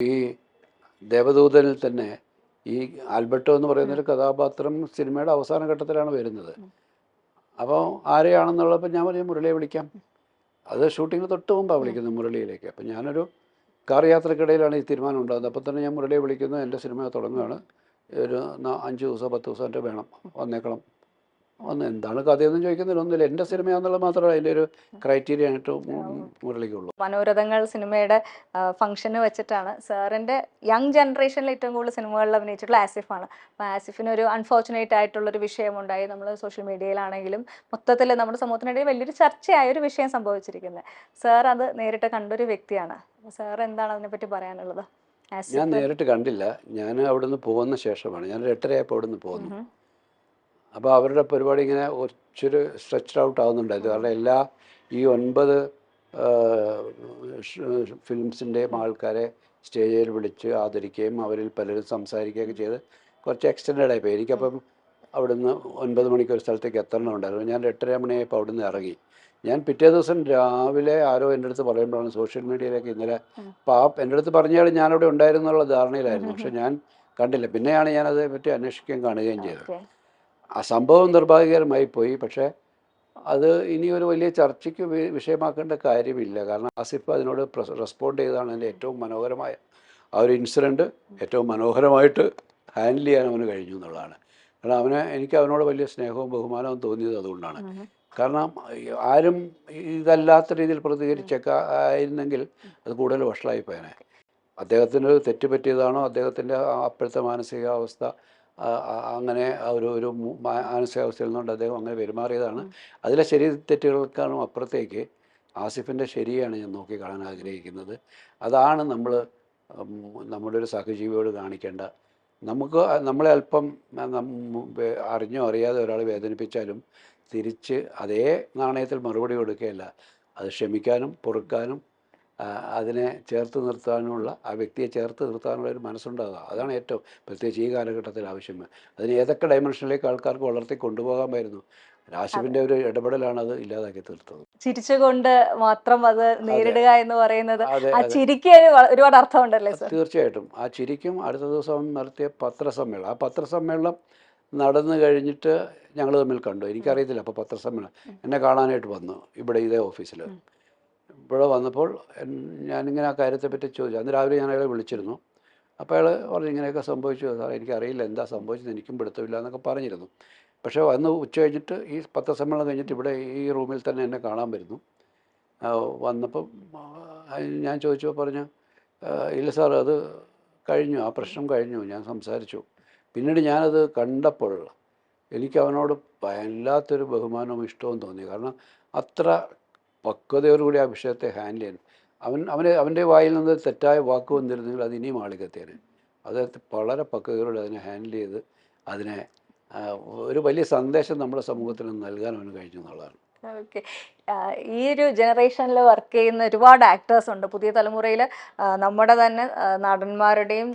ഈ ദേവദൂതനിൽ തന്നെ ഈ ആൽബർട്ടോ എന്ന് പറയുന്നൊരു കഥാപാത്രം സിനിമയുടെ അവസാന ഘട്ടത്തിലാണ് വരുന്നത്. അപ്പോൾ ആരെയാണെന്നുള്ളപ്പോൾ ഞാൻ പറഞ്ഞു മുരളിയെ വിളിക്കാം. അത് ഷൂട്ടിങ്ങിന് തൊട്ട് മുമ്പാണ് വിളിക്കുന്നത് മുരളിയിലേക്ക്. അപ്പം ഞാനൊരു കാർ യാത്രക്കിടയിലാണ് ഈ തീരുമാനം ഉണ്ടാകുന്നത്. അപ്പോൾ തന്നെ ഞാൻ മുരളിയെ വിളിക്കുന്നു, എൻ്റെ സിനിമ തുടങ്ങുകയാണ്, ഒരു 5 ദിവസം 10 ദിവസം വേണം, വന്നേക്കണം. എന്താണ് കഥയൊന്നും ചോദിക്കുന്നില്ല, ഒന്നുമില്ല, എൻ്റെ സിനിമയാണെന്നുള്ളത് മാത്രമേ അതിൻ്റെ ഒരു ക്രൈറ്റീരിയ ആയിട്ട് മുരളിക്കുള്ളൂ. മനോരഥങ്ങൾ സിനിമയുടെ ഫംഗ്ഷന് വെച്ചിട്ടാണ് സാറിൻ്റെ യങ് ജനറേഷനിൽ ഏറ്റവും കൂടുതൽ സിനിമകളിൽ അഭിനയിച്ചിട്ടുള്ള ആസിഫാണ്. അപ്പോൾ ആസിഫിന് ഒരു അൺഫോർച്ചുനേറ്റ് ആയിട്ടുള്ളൊരു വിഷയമുണ്ടായി. നമ്മൾ സോഷ്യൽ മീഡിയയിലാണെങ്കിലും മൊത്തത്തിൽ നമ്മുടെ സമൂഹത്തിനിടയിൽ വലിയൊരു ചർച്ചയായ ഒരു വിഷയം സംഭവിച്ചിരിക്കുന്നത്. സാർ അത് നേരിട്ട് കണ്ടൊരു വ്യക്തിയാണ്. സാർ എന്താണ് അതിനെപ്പറ്റി പറയാനുള്ളത്? ഞാൻ നേരിട്ട് കണ്ടില്ല, ഞാൻ അവിടുന്ന് പോകുന്ന ശേഷമാണ്. ഞാൻ 8:30 അവിടുന്ന് പോകുന്നു. അപ്പോൾ അവരുടെ പരിപാടി ഇങ്ങനെ ഒത്തിരി സ്ട്രെച്ച്ഡ് ഔട്ട് ആവുന്നുണ്ടായിരുന്നു. കാരണം ഈ 9 ഫിലിംസിൻ്റെയും ആൾക്കാരെ സ്റ്റേജിൽ വിളിച്ച് ആദരിക്കുകയും അവരിൽ പലരും സംസാരിക്കുകയൊക്കെ ചെയ്ത് കുറച്ച് എക്സ്റ്റെൻഡഡ് ആയിപ്പോയി. എനിക്കപ്പം അവിടുന്ന് 9 മണിക്ക് ഒരു സ്ഥലത്തേക്ക് എത്തണമുണ്ടായിരുന്നു. ഞാൻ 8:30 മണിയായപ്പോൾ അവിടുന്ന് ഇറങ്ങി. ഞാൻ പിറ്റേ ദിവസം രാവിലെ ആരോ എൻ്റെ അടുത്ത് പറയുമ്പോഴാണ് സോഷ്യൽ മീഡിയയിലേക്ക് ഇന്നലെ എൻ്റെ അടുത്ത് പറഞ്ഞാൽ ഞാനവിടെ ഉണ്ടായിരുന്നുള്ള ധാരണയിലായിരുന്നു. പക്ഷെ ഞാൻ കണ്ടില്ല. പിന്നെയാണ് ഞാനതിനെ പറ്റി അന്വേഷിക്കുകയും കാണുകയും ചെയ്തത്. ആ സംഭവം നിർഭാഗ്യകരമായി പോയി. പക്ഷേ അത് ഇനി ഒരു വലിയ ചർച്ചയ്ക്ക് വിഷയമാക്കേണ്ട കാര്യമില്ല. കാരണം ആസിഫ് അതിനോട് റെസ്പോണ്ട് ചെയ്തതാണ് എൻ്റെ ഏറ്റവും മനോഹരമായ ആ ഒരു ഇൻസിഡൻറ്റ് ഏറ്റവും മനോഹരമായിട്ട് ഹാൻഡിൽ ചെയ്യാൻ അവന് കഴിഞ്ഞു എന്നുള്ളതാണ്. കാരണം എനിക്ക് അവനോട് വലിയ സ്നേഹവും ബഹുമാനവും തോന്നിയത് അതുകൊണ്ടാണ്. കാരണം ആരും ഇതല്ലാത്ത രീതിയിൽ പ്രതികരിച്ചൊക്കെ ആയിരുന്നെങ്കിൽ അത് കൂടുതൽ വഷളായി പോയനെ. അദ്ദേഹത്തിന് തെറ്റ് പറ്റിയതാണോ, അദ്ദേഹത്തിൻ്റെ അപ്പോഴത്തെ മാനസികാവസ്ഥ അങ്ങനെ ഒരു മാനസികാവസ്ഥയിൽ നിന്നുകൊണ്ട് അദ്ദേഹം അങ്ങനെ പെരുമാറിയതാണ്. അതിലെ ശരി തെറ്റുകൾക്കാണോ അപ്പുറത്തേക്ക് ആസിഫിൻ്റെ ശരിയാണ് ഞാൻ നോക്കി കാണാൻ ആഗ്രഹിക്കുന്നത്. അതാണ് നമ്മുടെ ഒരു സഹജീവിയോട് കാണിക്കേണ്ട. നമ്മളെ അല്പം അറിഞ്ഞോ അറിയാതെ ഒരാൾ വേദനിപ്പിച്ചാലും തിരിച്ച് അതേ നാണയത്തിൽ മറുപടി കൊടുക്കുകയല്ല, അത് ക്ഷമിക്കാനും പൊറുക്കാനും അതിനെ ചേർത്ത് നിർത്താനുള്ള, ആ വ്യക്തിയെ ചേർത്ത് നിർത്താനുള്ള ഒരു മനസ്സുണ്ടാകുക. അതാണ് ഏറ്റവും പ്രത്യേകിച്ച് ഈ കാലഘട്ടത്തിൽ ആവശ്യം. അതിന് ഏതൊക്കെ ഡയമെൻഷനിലേക്ക് ആൾക്കാർക്ക് വളർത്തി കൊണ്ടുപോകാമായിരുന്നു. ആസിഫിൻ്റെ ഒരു ഇടപെടലാണ് അത് ഇല്ലാതാക്കി തീർത്തത്. ചിരിച്ചുകൊണ്ട് മാത്രം അത് നേരിടുക എന്ന് പറയുന്നത്, ആ ചിരിക്ക് ഒരുപാട് അർത്ഥമുണ്ടല്ലേ സർ? തീർച്ചയായിട്ടും. ആ ചിരിക്കും അടുത്ത ദിവസം നടത്തിയ പത്രസമ്മേളനം, ആ പത്രസമ്മേളനം നടന്നു കഴിഞ്ഞിട്ട് ഞങ്ങൾ തമ്മിൽ കണ്ടു. എനിക്കറിയത്തില്ല അപ്പോൾ പത്രസമ്മേളനം എന്നെ കാണാനായിട്ട് വന്നു ഇവിടെ ഇതേ ഓഫീസിൽ. ഇവിടെ വന്നപ്പോൾ ഞാനിങ്ങനെ ആ കാര്യത്തെപ്പറ്റി ചോദിച്ചു. അന്ന് രാവിലെ ഞാൻ അയാളെ വിളിച്ചിരുന്നു. അപ്പോൾ അയാൾ പറഞ്ഞു ഇങ്ങനെയൊക്കെ സംഭവിച്ചു സാർ, എനിക്കറിയില്ല എന്താ സംഭവിച്ചത്, എനിക്കും പിടുത്തമില്ല എന്നൊക്കെ പറഞ്ഞിരുന്നു. പക്ഷേ വന്ന് ഉച്ച കഴിഞ്ഞിട്ട് ഈ പത്രസമ്മേളനം കഴിഞ്ഞിട്ട് ഇവിടെ ഈ റൂമിൽ തന്നെ എന്നെ കാണാൻ വരുന്നു. വന്നപ്പം ഞാൻ ചോദിച്ചപ്പോൾ പറഞ്ഞു ഇല്ല സാർ, അത് കഴിഞ്ഞു, ആ പ്രശ്നം കഴിഞ്ഞു, ഞാൻ സംസാരിച്ചു. പിന്നീട് ഞാനത് കണ്ടപ്പോൾ എനിക്ക് അവനോട് വല്ലാത്തൊരു ബഹുമാനവും ഇഷ്ടവും തോന്നി. കാരണം അത്ര പക്വതയോടുകൂടി ആ വിഷയത്തെ ഹാൻഡിൽ ചെയ്യാൻ അവൻ്റെ വായിൽ നിന്ന് തെറ്റായ വാക്ക് വന്നിരുന്നെങ്കിൽ അത് ഇനിയും ആളിക്കത്തേന്. അദ്ദേഹത്തെ വളരെ പക്വതയോടെ അതിനെ ഹാൻഡിൽ ചെയ്ത് അതിനെ ഒരു വലിയ സന്ദേശം നമ്മുടെ സമൂഹത്തിന് നൽകാൻ അവന് കഴിഞ്ഞു എന്നുള്ളതാണ്. ഓക്കെ. ഈ ഒരു ജനറേഷനിൽ വർക്ക് ചെയ്യുന്ന ഒരുപാട് ആക്ടേഴ്സ് ഉണ്ട്. പുതിയ തലമുറയിൽ നമ്മുടെ തന്നെ നടന്മാരുടെയും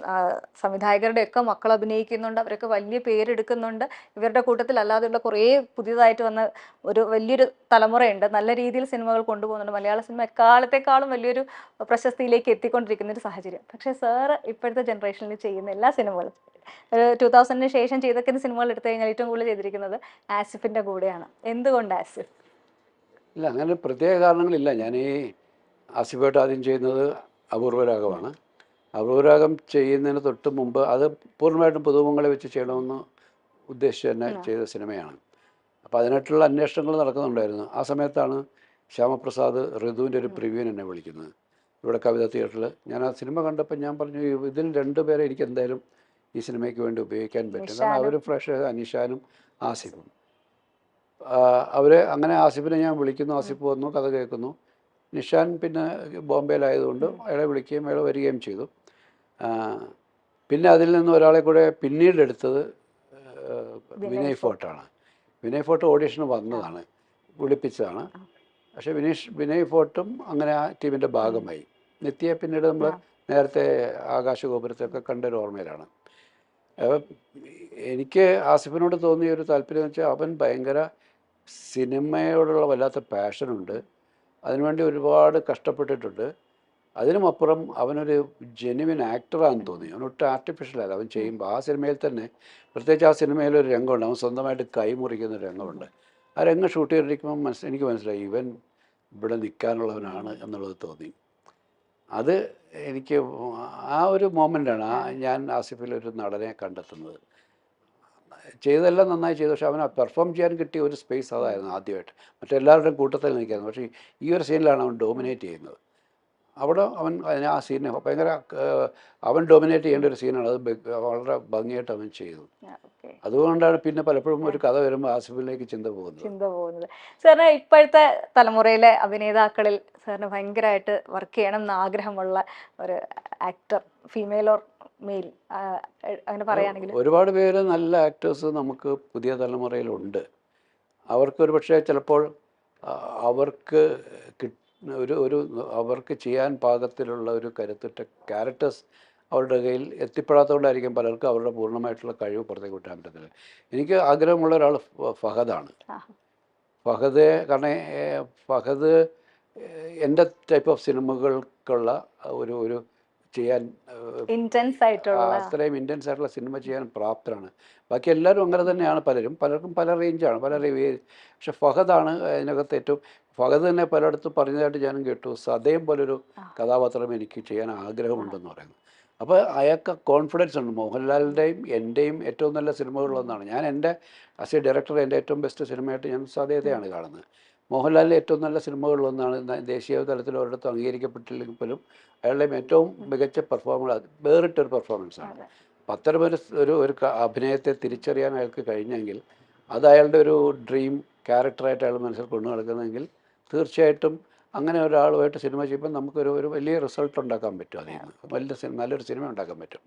സംവിധായകരുടെയും ഒക്കെ മക്കൾ അഭിനയിക്കുന്നുണ്ട്. അവരൊക്കെ വലിയ പേരെടുക്കുന്നുണ്ട്. ഇവരുടെ കൂട്ടത്തിൽ അല്ലാതെയുള്ള കുറേ പുതിയതായിട്ട് വന്ന ഒരു വലിയൊരു തലമുറയുണ്ട്. നല്ല രീതിയിൽ സിനിമകൾ കൊണ്ടുപോകുന്നുണ്ട്. മലയാള സിനിമ എക്കാലത്തെക്കാളും വലിയൊരു പ്രശസ്തിയിലേക്ക് എത്തിക്കൊണ്ടിരിക്കുന്ന ഒരു സാഹചര്യം. പക്ഷേ സാറ് ഇപ്പോഴത്തെ ജനറേഷനിൽ ചെയ്യുന്ന എല്ലാ സിനിമകളും ഒരു 2000-ന് ശേഷം ചെയ്തൊക്കെ സിനിമകൾ എടുത്തു കഴിഞ്ഞാൽ ഏറ്റവും കൂടുതൽ ചെയ്തിരിക്കുന്നത് ആസിഫിൻ്റെ കൂടെയാണ്. എന്തുകൊണ്ട് ആസിഫ്? ഇല്ല, അങ്ങനെ പ്രത്യേക കാരണങ്ങളില്ല. ഞാൻ ഈ ആസിഫായിട്ട് ആദ്യം ചെയ്യുന്നത് അപൂർവരാഗമാണ്. അപൂർവരാഗം ചെയ്യുന്നതിന് തൊട്ട് മുമ്പ് അത് പൂർണ്ണമായിട്ടും പുതുമുഖങ്ങളെ വെച്ച് ചെയ്യണമെന്ന് ഉദ്ദേശിച്ച് തന്നെ ചെയ്ത സിനിമയാണ്. അപ്പോൾ അതിനായിട്ടുള്ള അന്വേഷണങ്ങൾ നടക്കുന്നുണ്ടായിരുന്നു. ആ സമയത്താണ് ശ്യാമപ്രസാദ് ഋതുവിൻ്റെ ഒരു പ്രിവ്യൂവിന് എന്നെ വിളിക്കുന്നത് ഇവിടെ കവിത തിയേറ്ററിൽ. ഞാൻ ആ സിനിമ കണ്ടപ്പോൾ ഞാൻ പറഞ്ഞു ഇതിൽ 2 പേരെ എനിക്ക് എന്തായാലും ഈ സിനിമയ്ക്ക് വേണ്ടി ഉപയോഗിക്കാൻ പറ്റും. കാരണം അവർ ഫ്രഷ്, അനിഷാനും ആസിഫും. അങ്ങനെ ആസിഫിനെ ഞാൻ വിളിക്കുന്നു. ആസിഫ് വന്നു, കഥ കേൾക്കുന്നു. നിഷാൻ പിന്നെ ബോംബെയിലായതുകൊണ്ട് അയാളെ വിളിക്കുകയും അയാൾ വരികയും ചെയ്തു. പിന്നെ അതിൽ നിന്ന് ഒരാളെ കൂടെ പിന്നീട് എടുത്തത് വിനയ് ഫോർട്ടാണ്. വിനയ് ഫോർട്ട് ഓഡീഷന് വന്നതാണ്, വിളിപ്പിച്ചതാണ്. പക്ഷേ വിനയ് ഫോർട്ടും അങ്ങനെ ആ ടീമിൻ്റെ ഭാഗമായി. നിത്യയെ പിന്നീട് നമ്മൾ നേരത്തെ ആകാശഗോപുരത്തൊക്കെ കണ്ടൊരു ഓർമ്മയിലാണ്. എനിക്ക് ആസിഫിനോട് തോന്നിയ ഒരു താല്പര്യം എന്ന് വെച്ചാൽ അവൻ ഭയങ്കര സിനിമയോടുള്ള വല്ലാത്ത പാഷനുണ്ട്. അതിനുവേണ്ടി ഒരുപാട് കഷ്ടപ്പെട്ടിട്ടുണ്ട്. അതിനുമപ്പുറം അവനൊരു ജെന്യുവൻ ആക്ടറാണെന്ന് തോന്നി. അവനൊട്ടും ആർട്ടിഫിഷ്യലല്ല അവൻ ചെയ്യുമ്പോൾ. ആ സിനിമയിൽ തന്നെ പ്രത്യേകിച്ച് ആ സിനിമയിലൊരു രംഗമുണ്ട്, അവൻ സ്വന്തമായിട്ട് കൈ മുറിക്കുന്ന ഒരു രംഗമുണ്ട്. ആ രംഗം ഷൂട്ട് ചെയ്തിരിക്കുമ്പോൾ എനിക്ക് മനസ്സിലായി ഇവൻ ഇവിടെ നിൽക്കാനുള്ളവനാണ് എന്നുള്ളത് തോന്നി. അത് എനിക്ക് ആ ഒരു മൊമെൻ്റാണ് ഞാൻ ആസിഫിൽ ഒരു നടനെ കണ്ടെത്തുന്നത്. ചെയ്തതെല്ലാം നന്നായി ചെയ്തു, പക്ഷെ അവന് പെർഫോം ചെയ്യാൻ കിട്ടിയ ഒരു സ്പേസ് അതായിരുന്നു ആദ്യമായിട്ട്. മറ്റെല്ലാവരുടെയും കൂട്ടത്തിൽ നിൽക്കായിരുന്നു, പക്ഷേ ഈ ഒരു സീനിലാണ് അവൻ ഡോമിനേറ്റ് ചെയ്യുന്നത്. അവിടെ അവൻ ആ സീനെ ഭയങ്കര അവൻ ഡോമിനേറ്റ് ചെയ്യേണ്ട ഒരു സീനാണ്. അത് വളരെ ഭംഗിയായിട്ട് അവൻ ചെയ്തു. അതുകൊണ്ടാണ് പിന്നെ പലപ്പോഴും ഒരു കഥ വരുമ്പോൾ ആസിഫിലേക്ക് ചിന്ത പോകുന്നത്. സാറിന് ഇപ്പോഴത്തെ തലമുറയിലെ അഭിനേതാക്കളിൽ സാറിന് ഭയങ്കരമായിട്ട് വർക്ക് ചെയ്യണം എന്ന് ആഗ്രഹമുള്ള ഒരു ആക്ടർ, ഫീമെയിൽ ഓർ മെയിൽ, അങ്ങനെ പറയുകയാണെങ്കിൽ? ഒരുപാട് പേര് നല്ല ആക്ടേഴ്സ് നമുക്ക് പുതിയ തലമുറയിലുണ്ട്. അവർക്കൊരു പക്ഷേ ചിലപ്പോൾ അവർക്ക് ഒരു അവർക്ക് ചെയ്യാൻ പാകത്തിലുള്ള ഒരു കരുത്തുറ്റ ക്യാരക്ടേഴ്സ് അവരുടെ കയ്യിൽ എത്തിപ്പെടാത്തതുകൊണ്ടായിരിക്കും പലർക്കും അവരുടെ പൂർണ്ണമായിട്ടുള്ള കഴിവ് പുറത്തേക്ക് വിട്ടാൻ പറ്റത്തില്ല. എനിക്ക് ആഗ്രഹമുള്ള ഒരാൾ ഫഹദാണ്. കാരണം ഫഹദ് എൻ്റെ ടൈപ്പ് ഓഫ് സിനിമകൾക്കുള്ള ഒരു ചെയ്യാൻ അത്രയും ഇൻറ്റൻസ് ആയിട്ടുള്ള സിനിമ ചെയ്യാൻ പ്രാപ്തരാണ്. ബാക്കി എല്ലാവരും അങ്ങനെ തന്നെയാണ്. പലർക്കും പല റേഞ്ചാണ്, പല പക്ഷെ ഫഹദാണ് അതിനകത്ത് ഏറ്റവും. ഫഹദ് തന്നെ പലയിടത്തും പറഞ്ഞതായിട്ട് ഞാനും കേട്ടു, സദയം പോലൊരു കഥാപാത്രം എനിക്ക് ചെയ്യാൻ ആഗ്രഹമുണ്ടെന്ന് പറയുന്നത്. അപ്പോൾ അയാൾക്ക് കോൺഫിഡൻസ് ഉണ്ട്. മോഹൻലാലിൻ്റെയും എൻ്റെയും ഏറ്റവും നല്ല സിനിമകളിലൊന്നാണ്. ഞാൻ എൻ്റെ ആസ് എ ഡയറക്ടർ എൻ്റെ ഏറ്റവും ബെസ്റ്റ് സിനിമയായിട്ട് ഞാൻ സദയത്തെയാണ് കാണുന്നത്. മോഹൻലാലിൻ്റെ ഏറ്റവും നല്ല സിനിമകളിലൊന്നാണ്. ദേശീയ തലത്തിൽ ഒരിടത്തും അംഗീകരിക്കപ്പെട്ടില്ലെങ്കിൽ പോലും അയാളുടെ ഏറ്റവും മികച്ച വേറിട്ടൊരു പെർഫോമൻസാണ്. അപ്പം അത്തരമൊരു ഒരു അഭിനയത്തെ തിരിച്ചറിയാൻ അയാൾക്ക് കഴിഞ്ഞെങ്കിൽ അത് അയാളുടെ ഒരു ഡ്രീം ക്യാരക്ടറായിട്ട് അയാൾ മനസ്സിൽ കൊണ്ടു നടക്കുന്നതെങ്കിൽ തീർച്ചയായിട്ടും അങ്ങനെ ഒരാളുമായിട്ട് സിനിമ ചെയ്യുമ്പോൾ നമുക്കൊരു വലിയ റിസൾട്ട് ഉണ്ടാക്കാൻ പറ്റും. അതിൽ നിന്ന് നല്ലൊരു സിനിമ ഉണ്ടാക്കാൻ പറ്റും.